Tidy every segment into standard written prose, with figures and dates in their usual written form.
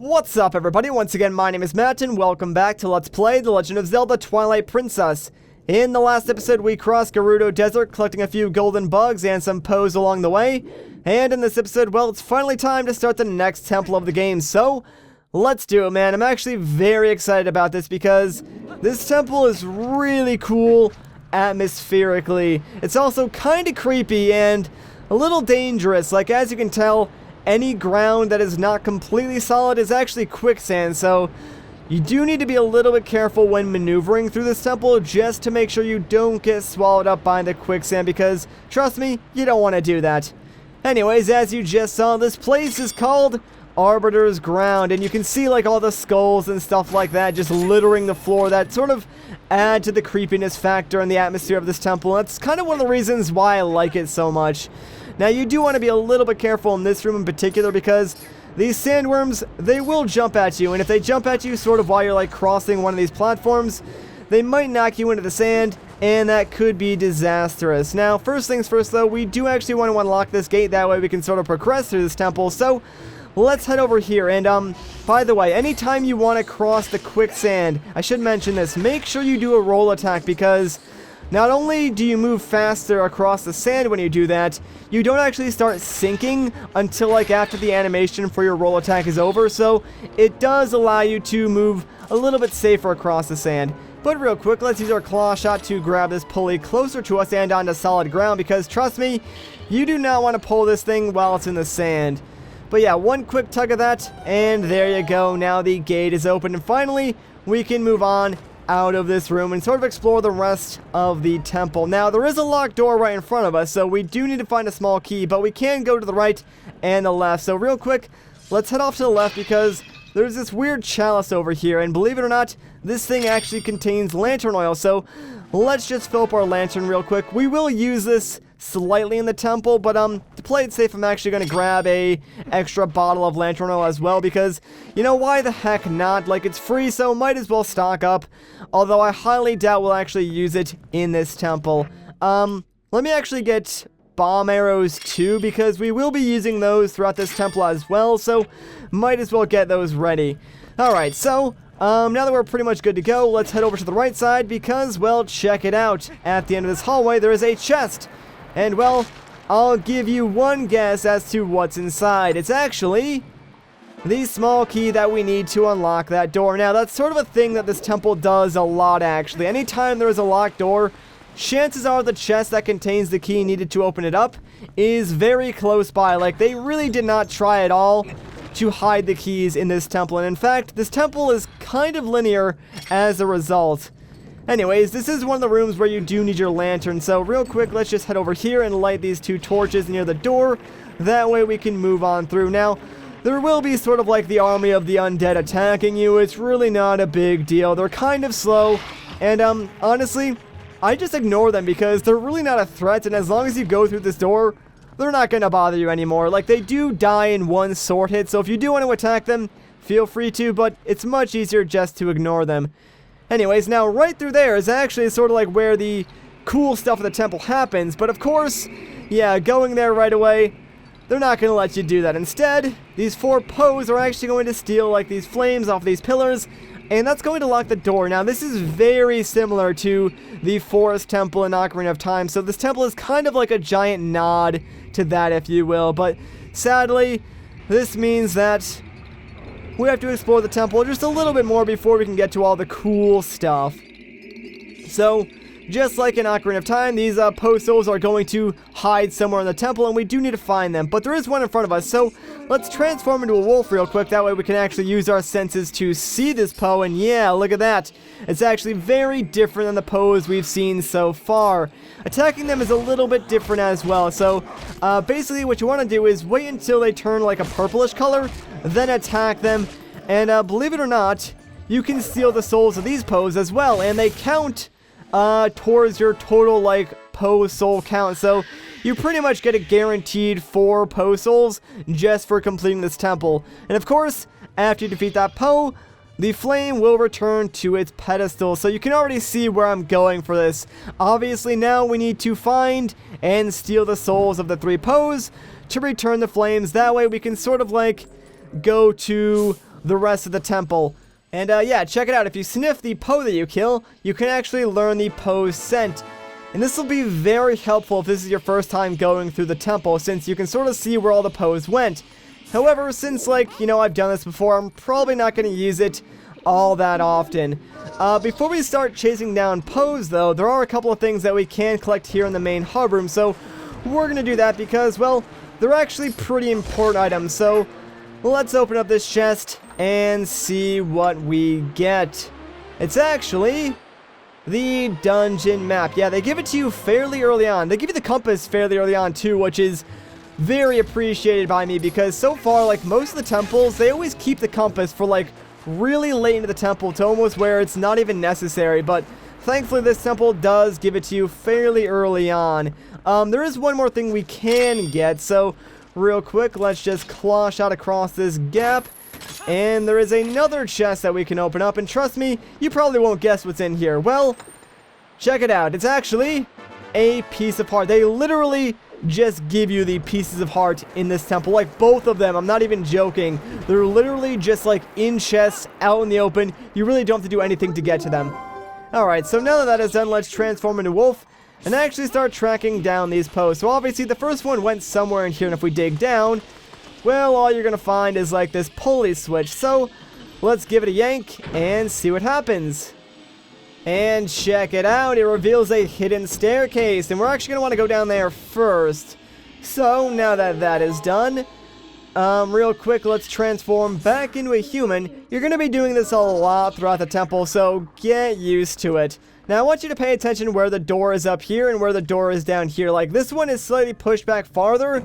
What's up, everybody? Once again, my name is Matt, and welcome back to Let's Play The Legend of Zelda Twilight Princess. In the last episode, we crossed Gerudo Desert, collecting a few golden bugs and some Poes along the way. And in this episode, well, it's finally time to start the next temple of the game, so let's do it, man. I'm actually very excited about this because this temple is really cool atmospherically. It's also kind of creepy and a little dangerous. Like, as you can tell, any ground that is not completely solid is actually quicksand, so you do need to be a little bit careful when maneuvering through this temple just to make sure you don't get swallowed up by the quicksand, because, trust me, you don't want to do that. Anyways, as you just saw, this place is called Arbiter's Ground, and you can see like all the skulls and stuff like that just littering the floor that sort of add to the creepiness factor and the atmosphere of this temple. That's kind of one of the reasons why I like it so much. Now, you do want to be a little bit careful in this room in particular, because these sandworms, they will jump at you, and if they jump at you sort of while you're like crossing one of these platforms, they might knock you into the sand, and that could be disastrous. Now, first things first though, we do actually want to unlock this gate, that way we can sort of progress through this temple, so let's head over here. And by the way, anytime you want to cross the quicksand, I should mention this, make sure you do a roll attack, because not only do you move faster across the sand when you do that, you don't actually start sinking until like after the animation for your roll attack is over, so it does allow you to move a little bit safer across the sand. But real quick, let's use our claw shot to grab this pulley closer to us and onto solid ground, because trust me, you do not want to pull this thing while it's in the sand. But yeah, one quick tug of that, and there you go. Now the gate is open, and finally, we can move on out of this room and sort of explore the rest of the temple. Now, there is a locked door right in front of us, so we do need to find a small key, but we can go to the right and the left. So real quick, let's head off to the left, because there's this weird chalice over here, and believe it or not, this thing actually contains lantern oil, so let's just fill up our lantern real quick. We will use this slightly in the temple, but to play it safe, I'm actually going to grab a extra bottle of lantern oil as well, because, you know, why the heck not? Like, it's free, so might as well stock up, although I highly doubt we'll actually use it in this temple. Let me actually get bomb arrows too, because we will be using those throughout this temple as well, so might as well get those ready. Alright, so now that we're pretty much good to go, let's head over to the right side, because, well, check it out. At the end of this hallway, there is a chest. And, well, I'll give you one guess as to what's inside. It's actually the small key that we need to unlock that door. Now, that's sort of a thing that this temple does a lot, actually. Anytime there is a locked door, chances are the chest that contains the key needed to open it up is very close by. Like, they really did not try at all to hide the keys in this temple. And in fact, this temple is kind of linear as a result. Anyways, this is one of the rooms where you do need your lantern, so real quick, let's just head over here and light these two torches near the door. That way we can move on through. Now, there will be sort of like the army of the undead attacking you. It's really not a big deal. They're kind of slow, and honestly, I just ignore them because they're really not a threat, and as long as you go through this door, they're not going to bother you anymore. Like, they do die in one sword hit, so if you do want to attack them, feel free to, but it's much easier just to ignore them. Anyways, now right through there is actually sort of like where the cool stuff of the temple happens, but of course, yeah, going there right away, they're not going to let you do that. Instead, these four Poes are actually going to steal like these flames off these pillars, and that's going to lock the door. Now, this is very similar to the Forest Temple in Ocarina of Time, so this temple is kind of like a giant nod to that, if you will, but sadly, this means that we have to explore the temple just a little bit more before we can get to all the cool stuff. So, just like in Ocarina of Time, these Poe souls are going to hide somewhere in the temple, and we do need to find them. But there is one in front of us, so let's transform into a wolf real quick. That way we can actually use our senses to see this Poe, and yeah, look at that. It's actually very different than the Poes we've seen so far. Attacking them is a little bit different as well, so basically what you want to do is wait until they turn like a purplish color, then attack them, and believe it or not, you can steal the souls of these Poes as well, and they count towards your total like Poe soul count, so you pretty much get a guaranteed 4 Poe souls just for completing this temple. And of course, after you defeat that Poe, the flame will return to its pedestal, so you can already see where I'm going for this. Obviously now we need to find and steal the souls of the 3 Poes to return the flames. That way we can sort of like go to the rest of the temple. And yeah, check it out. If you sniff the Poe that you kill, you can actually learn the Poe's scent. And this will be very helpful if this is your first time going through the temple, since you can sort of see where all the Poes went. However, since, like, you know, I've done this before, I'm probably not going to use it all that often. Before we start chasing down Poes, though, there are a couple of things that we can collect here in the main hub room, so we're going to do that because, well, they're actually pretty important items. So let's open up this chest and see what we get. It's actually the dungeon map. Yeah, they give it to you fairly early on. They give you the compass fairly early on too, which is very appreciated by me because so far, like, most of the temples, they always keep the compass for, like, really late into the temple to almost where it's not even necessary. But thankfully, this temple does give it to you fairly early on. There is one more thing we can get, so real quick, let's just claw shot across this gap. And there is another chest that we can open up, and trust me, you probably won't guess what's in here. Well, check it out. It's actually a piece of heart. They literally just give you the pieces of heart in this temple, like both of them. I'm not even joking. They're literally just like in chests out in the open. You really don't have to do anything to get to them. Alright, so now that that is done, let's transform into wolf and actually start tracking down these Poes. So obviously the first one went somewhere in here, and if we dig down, well, all you're gonna find is like this pulley switch. So let's give it a yank and see what happens. And check it out, it reveals a hidden staircase, and we're actually gonna want to go down there first. So now that that is done, real quick, let's transform back into a human. You're gonna be doing this a lot throughout the temple, so get used to it. Now I want you to pay attention where the door is up here and where the door is down here. Like, this one is slightly pushed back farther,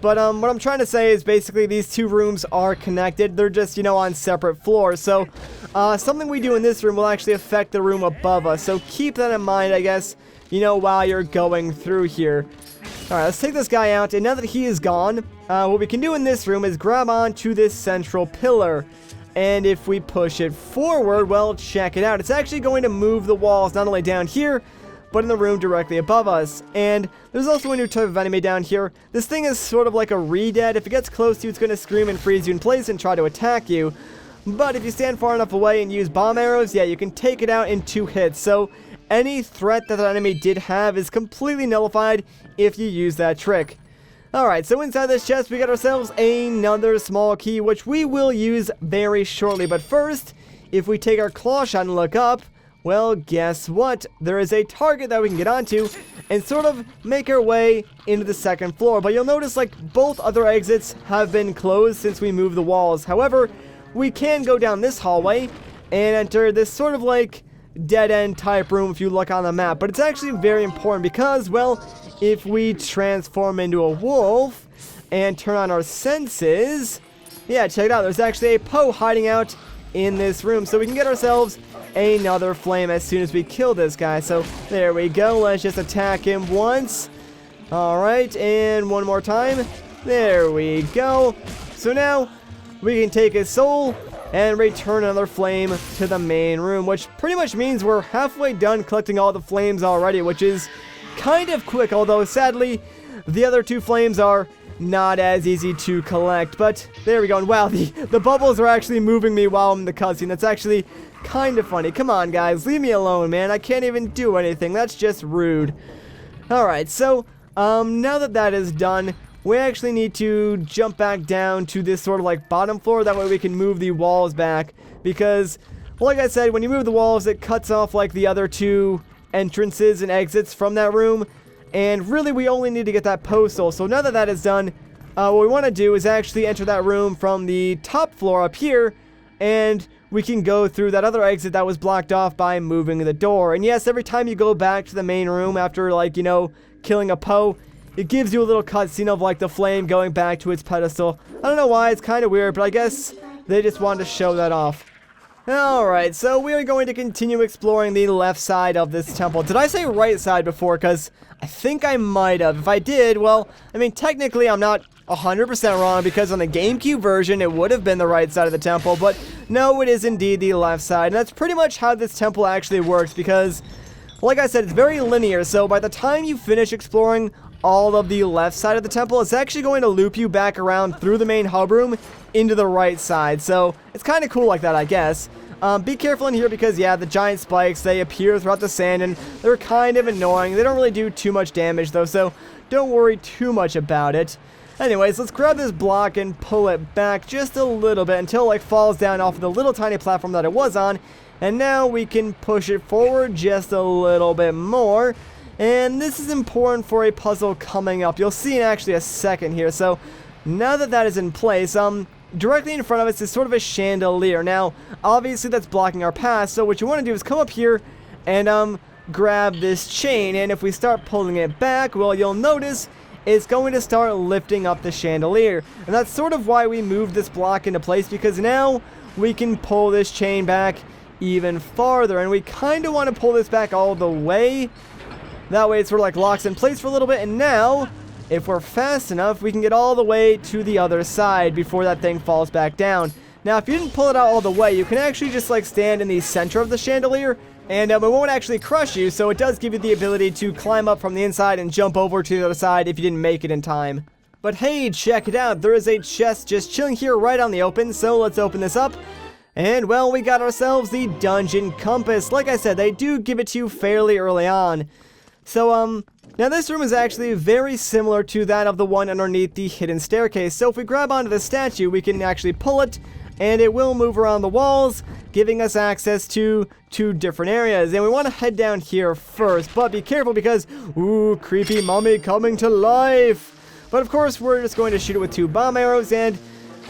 but what I'm trying to say is basically these two rooms are connected. They're just, you know, on separate floors. So something we do in this room will actually affect the room above us. So keep that in mind, I guess, you know, while you're going through here. Alright, let's take this guy out. And now that he is gone, what we can do in this room is grab onto this central pillar. And if we push it forward, well, check it out. It's actually going to move the walls not only down here, but in the room directly above us. And there's also a new type of enemy down here. This thing is sort of like a re-dead. If it gets close to you, it's going to scream and freeze you in place and try to attack you. But if you stand far enough away and use bomb arrows, yeah, you can take it out in 2 hits. So any threat that the enemy did have is completely nullified if you use that trick. Alright, so inside this chest, we got ourselves another small key, which we will use very shortly. But first, if we take our claw shot and look up, well, guess what? There is a target that we can get onto and sort of make our way into the second floor. But you'll notice, like, both other exits have been closed since we moved the walls. However, we can go down this hallway and enter this sort of like dead-end type room if you look on the map. But it's actually very important because, well, if we transform into a wolf and turn on our senses, yeah, check it out. There's actually a Poe hiding out in this room, so we can get ourselves another flame as soon as we kill this guy. So there we go. Let's just attack him once. Alright, and one more time. There we go. So now we can take his soul and return another flame to the main room, which pretty much means we're halfway done collecting all the flames already, which is kind of quick, although sadly the other 2 flames are not as easy to collect. But there we go. And wow, the bubbles are actually moving me while I'm in the cutscene. That's actually kind of funny. Come on, guys, leave me alone, man. I can't even do anything. That's just rude. Alright, so now that that is done, we actually need to jump back down to this sort of like bottom floor. That way we can move the walls back, because like I said, when you move the walls, it cuts off like the other 2 entrances and exits from that room. And really, we only need to get that postal. So now that that is done, what we want to do is actually enter that room from the top floor up here, and we can go through that other exit that was blocked off by moving the door. And yes, every time you go back to the main room after, like, you know, killing a Poe, it gives you a little cutscene of like the flame going back to its pedestal. I don't know why, it's kind of weird, but I guess they just wanted to show that off. Alright, so we are going to continue exploring the left side of this temple. Did I say right side before? Because I think I might have. If I did, well, I mean, technically I'm not 100% wrong, because on the GameCube version it would have been the right side of the temple, but no, it is indeed the left side. And that's pretty much how this temple actually works, because like I said, it's very linear, so by the time you finish exploring all of the left side of the temple, it's actually going to loop you back around through the main hub room into the right side. So it's kind of cool like that, I guess. Be careful in here because, yeah, the giant spikes, they appear throughout the sand, and they're kind of annoying. They don't really do too much damage, though, so don't worry too much about it. Anyways, let's grab this block and pull it back just a little bit until it, like, falls down off of the little tiny platform that it was on. And now we can push it forward just a little bit more. And this is important for a puzzle coming up. You'll see in actually a second here. So now that that is in place, directly in front of us is sort of a chandelier. Now, obviously that's blocking our path, so what you want to do is come up here and grab this chain, and if we start pulling it back, well, you'll notice it's going to start lifting up the chandelier. And that's sort of why we moved this block into place, because now we can pull this chain back even farther, and we kind of want to pull this back all the way. That way it sort of like locks in place for a little bit, and now if we're fast enough, we can get all the way to the other side before that thing falls back down. Now, if you didn't pull it out all the way, you can actually just like stand in the center of the chandelier, and it won't actually crush you, so it does give you the ability to climb up from the inside and jump over to the other side if you didn't make it in time. But hey, check it out, there is a chest just chilling here right on the open, so let's open this up. And well, we got ourselves the dungeon compass. Like I said, they do give it to you fairly early on. So, now this room is actually very similar to that of the one underneath the hidden staircase. So if we grab onto the statue, we can actually pull it, and it will move around the walls, giving us access to 2 different areas. And we want to head down here first, but be careful because, ooh, creepy mummy coming to life. But of course, we're just going to shoot it with 2 bomb arrows and,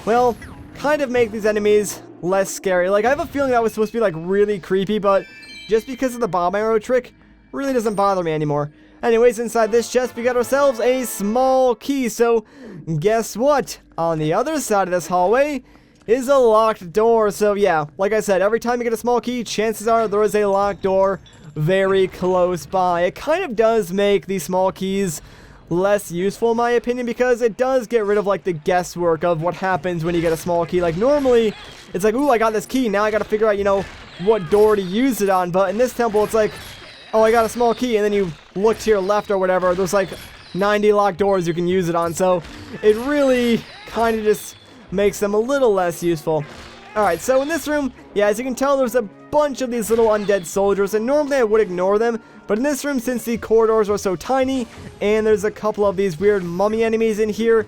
well, kind of make these enemies less scary. Like, I have a feeling that was supposed to be, like, really creepy, but just because of the bomb arrow trick, really doesn't bother me anymore. Anyways, inside this chest, we got ourselves a small key, so guess what? On the other side of this hallway is a locked door, so yeah, like I said, every time you get a small key, chances are there is a locked door very close by. It kind of does make these small keys less useful in my opinion, because it does get rid of like the guesswork of what happens when you get a small key. Like normally, it's like, ooh, I got this key, now I gotta figure out, you know, what door to use it on, but in this temple, it's like, oh, I got a small key, and then you look to your left or whatever, there's like 90 locked doors you can use it on, so it really kind of just makes them a little less useful. Alright, so in this room, yeah, as you can tell, there's a bunch of these little undead soldiers, and normally I would ignore them, but in this room, since the corridors are so tiny, and there's a couple of these weird mummy enemies in here,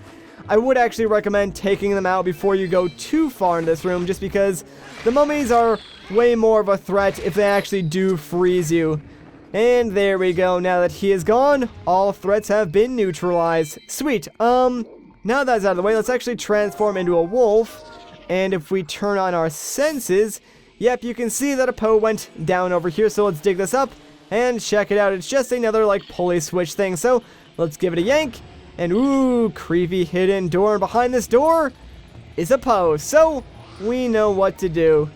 I would actually recommend taking them out before you go too far in this room, just because the mummies are way more of a threat if they actually do freeze you. And there we go. Now that he is gone, all threats have been neutralized. Sweet. Now that's out of the way, let's actually transform into a wolf. And if we turn on our senses, yep, you can see that a Poe went down over here. So let's dig this up and check it out. It's just another like pulley switch thing. So let's give it a yank. And ooh, creepy hidden door. And behind this door is a Poe. So we know what to do.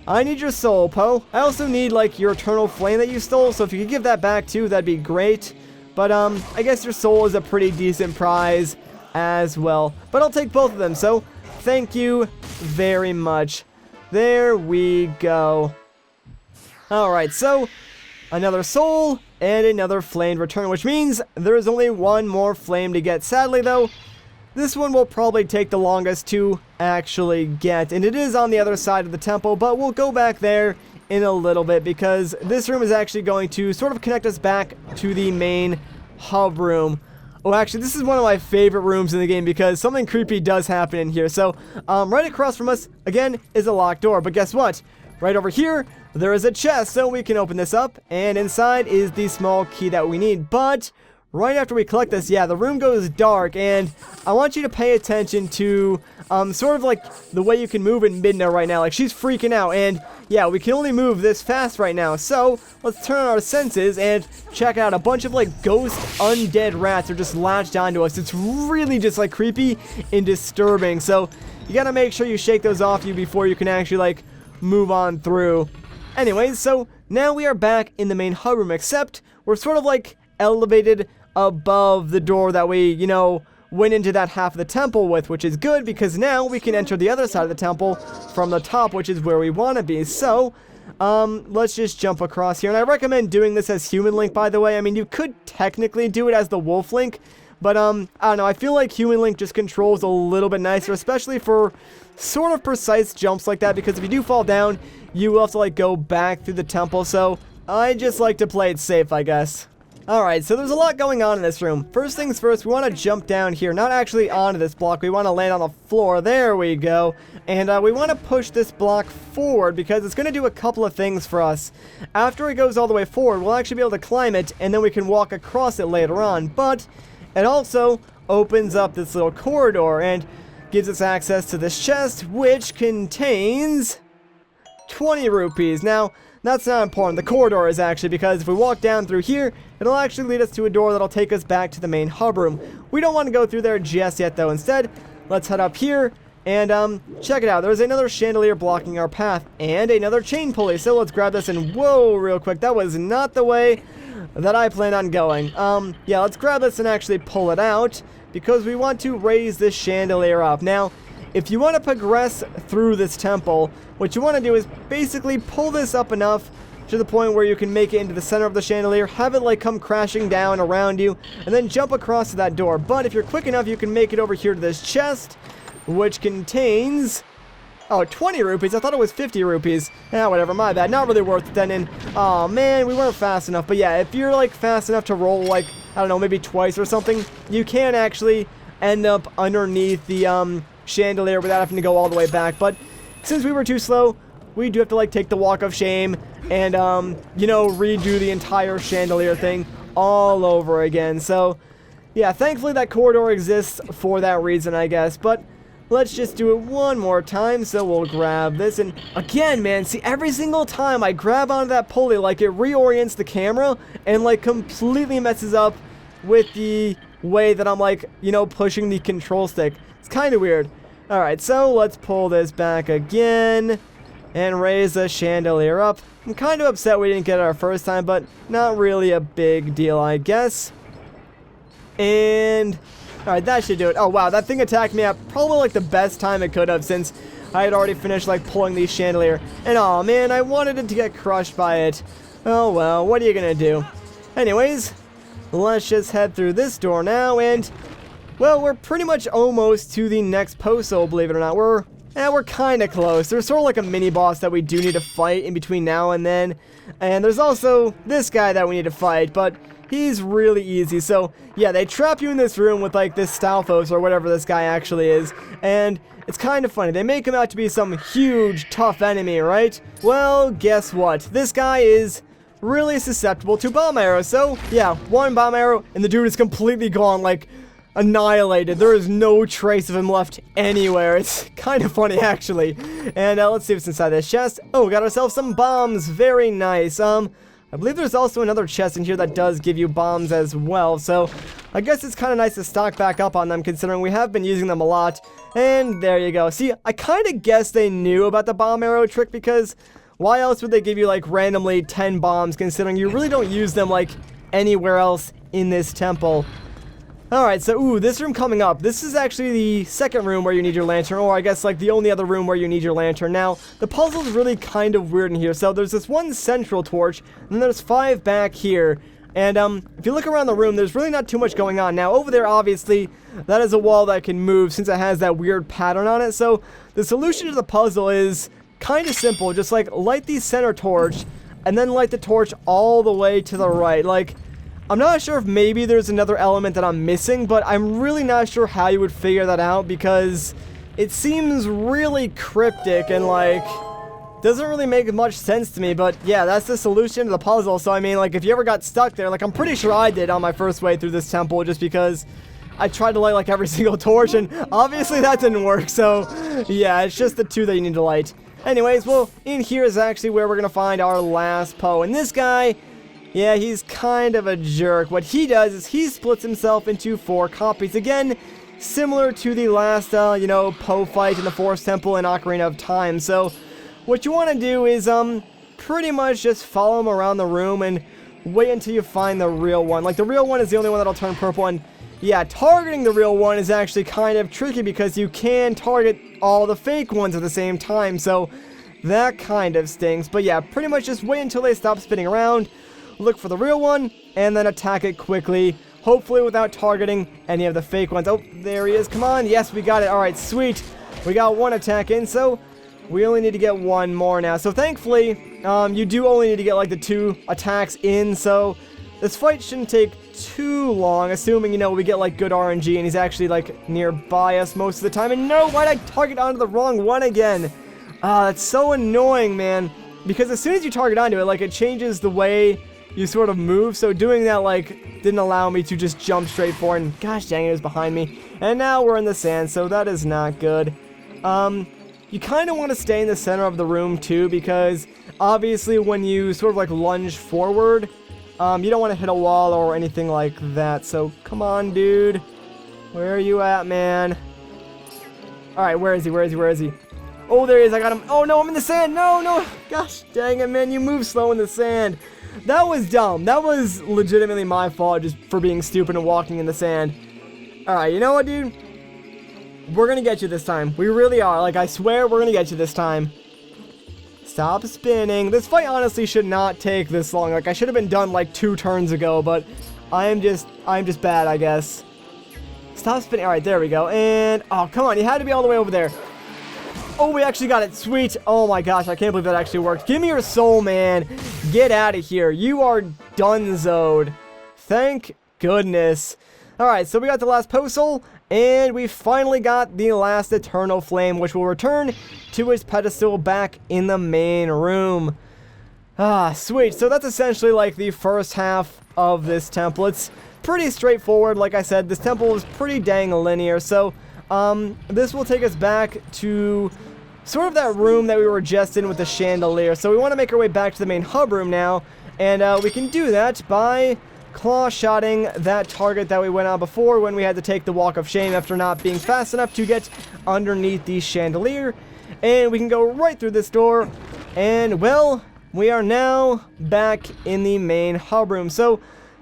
I need your soul, Poe. I also need, like, your eternal flame that you stole, so if you could give that back, too, that'd be great. But, I guess your soul is a pretty decent prize as well. But I'll take both of them, so thank you very much. There we go. Alright, so another soul and another flame return, which means there is only one more flame to get. Sadly, though, this one will probably take the longest to actually get, and it is on the other side of the temple, but we'll go back there in a little bit because this room is actually going to sort of connect us back to the main hub room. Oh, actually, this is one of my favorite rooms in the game because something creepy does happen in here. So, right across from us, again, is a locked door, but guess what? Right over here, there is a chest, so we can open this up, and inside is the small key that we need, but right after we collect this, yeah, the room goes dark, and I want you to pay attention to, sort of like the way you can move in Midna right now. Like, she's freaking out, and yeah, we can only move this fast right now. So, let's turn on our senses and check out a bunch of, like, ghost undead rats are just latched onto us. It's really just, like, creepy and disturbing. So, you gotta make sure you shake those off you before you can actually, like, move on through. Anyways, so now we are back in the main hub room, except we're sort of, like, elevated above the door that we, you know, went into that half of the temple with, which is good because now we can enter the other side of the temple from the top, which is where we want to be. So let's just jump across here. And I recommend doing this as Human Link, by the way. I mean, you could technically do it as the Wolf Link, but, I don't know. I feel like Human Link just controls a little bit nicer, especially for sort of precise jumps like that, because if you do fall down, you will have to, like, go back through the temple. So I just like to play it safe, I guess. Alright, so there's a lot going on in this room. First things first, we want to jump down here. Not actually onto this block. We want to land on the floor. There we go. And we want to push this block forward because it's going to do a couple of things for us. After it goes all the way forward, we'll actually be able to climb it, and then we can walk across it later on. But it also opens up this little corridor and gives us access to this chest, which contains 20 rupees. Now, that's not important. The corridor is actually, because if we walk down through here, it'll actually lead us to a door that'll take us back to the main hub room. We don't want to go through there just yet, though. Instead, let's head up here and check it out. There's another chandelier blocking our path and another chain pulley. So let's grab this and whoa, real quick. That was not the way that I planned on going. Yeah, let's grab this and actually pull it out because we want to raise this chandelier up. Now, if you want to progress through this temple, what you want to do is basically pull this up enough to the point where you can make it into the center of the chandelier, have it like come crashing down around you, and then jump across to that door. But if you're quick enough, you can make it over here to this chest, which contains, 20 rupees. I thought it was 50 rupees. Yeah, whatever, my bad. Not really worth it then. And, oh man, we weren't fast enough. But yeah, if you're like fast enough to roll like, I don't know, maybe twice or something, you can actually end up underneath the, chandelier without having to go all the way back. But since we were too slow, we do have to like take the walk of shame and you know, redo the entire chandelier thing all over again. So yeah, thankfully that corridor exists for that reason, I guess. But let's just do it one more time. So we'll grab this, and again, man, see, every single time I grab onto that pulley, like it reorients the camera and like completely messes up with the way that I'm like, you know, pushing the control stick. It's kind of weird. Alright, so let's pull this back again and raise the chandelier up. I'm kind of upset we didn't get it our first time, but not really a big deal, I guess. And alright, that should do it. Oh wow, that thing attacked me at probably like the best time it could have, since I had already finished like pulling these chandelier. And oh man, I wanted it to get crushed by it. Oh well, what are you gonna do? Anyways, let's just head through this door now, and well, we're pretty much almost to the next postal, believe it or not. We're kind of close. There's sort of like a mini-boss that we do need to fight in between now and then. And there's also this guy that we need to fight, but he's really easy. So, yeah, they trap you in this room with, like, this Stalfos or whatever this guy actually is. And it's kind of funny. They make him out to be some huge, tough enemy, right? Well, guess what? This guy is really susceptible to bomb arrows. So, yeah, one bomb arrow, and the dude is completely gone, like, annihilated. There is no trace of him left anywhere. It's kind of funny, actually. And let's see what's inside this chest. Oh, we got ourselves some bombs. Very nice. I believe there's also another chest in here that does give you bombs as well. So I guess it's kind of nice to stock back up on them, considering we have been using them a lot. And there you go. See, I kind of guess they knew about the bomb arrow trick, because why else would they give you like randomly 10 bombs, considering you really don't use them like anywhere else in this temple. Alright, so, ooh, this room coming up. This is actually the second room where you need your lantern, or I guess, like, the only other room where you need your lantern. Now, the puzzle's really kind of weird in here. So, there's this one central torch, and then there's 5 back here. And, if you look around the room, there's really not too much going on. Now, over there, obviously, that is a wall that can move since it has that weird pattern on it. So, the solution to the puzzle is kind of simple. Just, like, light the center torch, and then light the torch all the way to the right. Like, I'm not sure if maybe there's another element that I'm missing, but I'm really not sure how you would figure that out, because it seems really cryptic and, like, doesn't really make much sense to me. But yeah, that's the solution to the puzzle. So I mean, like, if you ever got stuck there, like, I'm pretty sure I did on my first way through this temple, just because I tried to light like every single torch, and obviously that didn't work. So yeah, it's just the 2 that you need to light. Anyways, well, in here is actually where we're gonna find our last Poe, and this guy, yeah, he's kind of a jerk. What he does is he splits himself into 4 copies. Again, similar to the last, you know, Poe fight in the Forest Temple in Ocarina of Time. So, what you want to do is, pretty much just follow him around the room and wait until you find the real one. Like, the real one is the only one that'll turn purple, and yeah, targeting the real one is actually kind of tricky, because you can target all the fake ones at the same time. So, that kind of stings. But yeah, pretty much just wait until they stop spinning around, look for the real one, and then attack it quickly, hopefully without targeting any of the fake ones. Oh, there he is. Come on. Yes, we got it. All right, sweet. We got one attack in, so we only need to get one more now. So thankfully, you do only need to get like the 2 attacks in, so this fight shouldn't take too long, assuming, you know, we get like good RNG and he's actually like nearby us most of the time. And no, why'd I target onto the wrong one again? That's so annoying, man, because as soon as you target onto it, like, it changes the way you sort of move. So doing that, like, didn't allow me to just jump straight forward, and gosh dang it, it was behind me. And now we're in the sand, so that is not good. You kind of want to stay in the center of the room too, because obviously when you sort of like lunge forward, you don't want to hit a wall or anything like that. So come on, dude. Where are you at, man? Alright, where is he? Where is he? Where is he? Oh, there he is. I got him. Oh, no, I'm in the sand. No, no. Gosh dang it, man. You move slow in the sand. That was dumb. That was legitimately my fault just for being stupid and walking in the sand. Alright, you know what, dude? We're gonna get you this time. We really are. Like, I swear we're gonna get you this time. Stop spinning. This fight honestly should not take this long. Like, I should have been done like 2 turns ago, but I'm just bad, I guess. Stop spinning. Alright, there we go. And, oh, come on. You had to be all the way over there. Oh, we actually got it. Sweet. Oh my gosh, I can't believe that actually worked. Give me your soul, man. Get out of here. You are donezoed. Thank goodness. Alright, so we got the last post soul, and we finally got the last eternal flame, which will return to its pedestal back in the main room. Ah, sweet. So that's essentially like the first half of this temple. It's pretty straightforward. Like I said, this temple is pretty dang linear. So this will take us back to sort of that room that we were just in with the chandelier. So we want to make our way back to the main hub room now, and we can do that by claw-shotting that target that we went on before when we had to take the walk of shame after not being fast enough to get underneath the chandelier. And we can go right through this door, and well, we are now back in the main hub room. So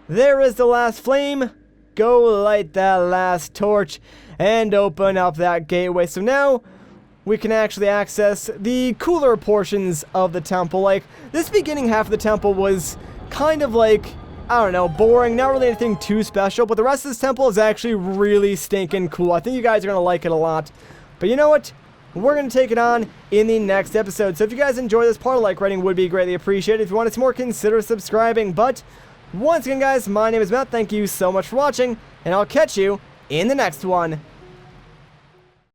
there is the last flame. Go light that last torch and open up that gateway. So now we can actually access the cooler portions of the temple. Like, this beginning half of the temple was kind of like, I don't know, boring, not really anything too special, but the rest of this temple is actually really stinking cool. I think you guys are going to like it a lot. But you know what? We're going to take it on in the next episode. So if you guys enjoy this part, a like rating would be greatly appreciated. If you want to see more, consider subscribing. But once again, guys, my name is Matt. Thank you so much for watching, and I'll catch you in the next one.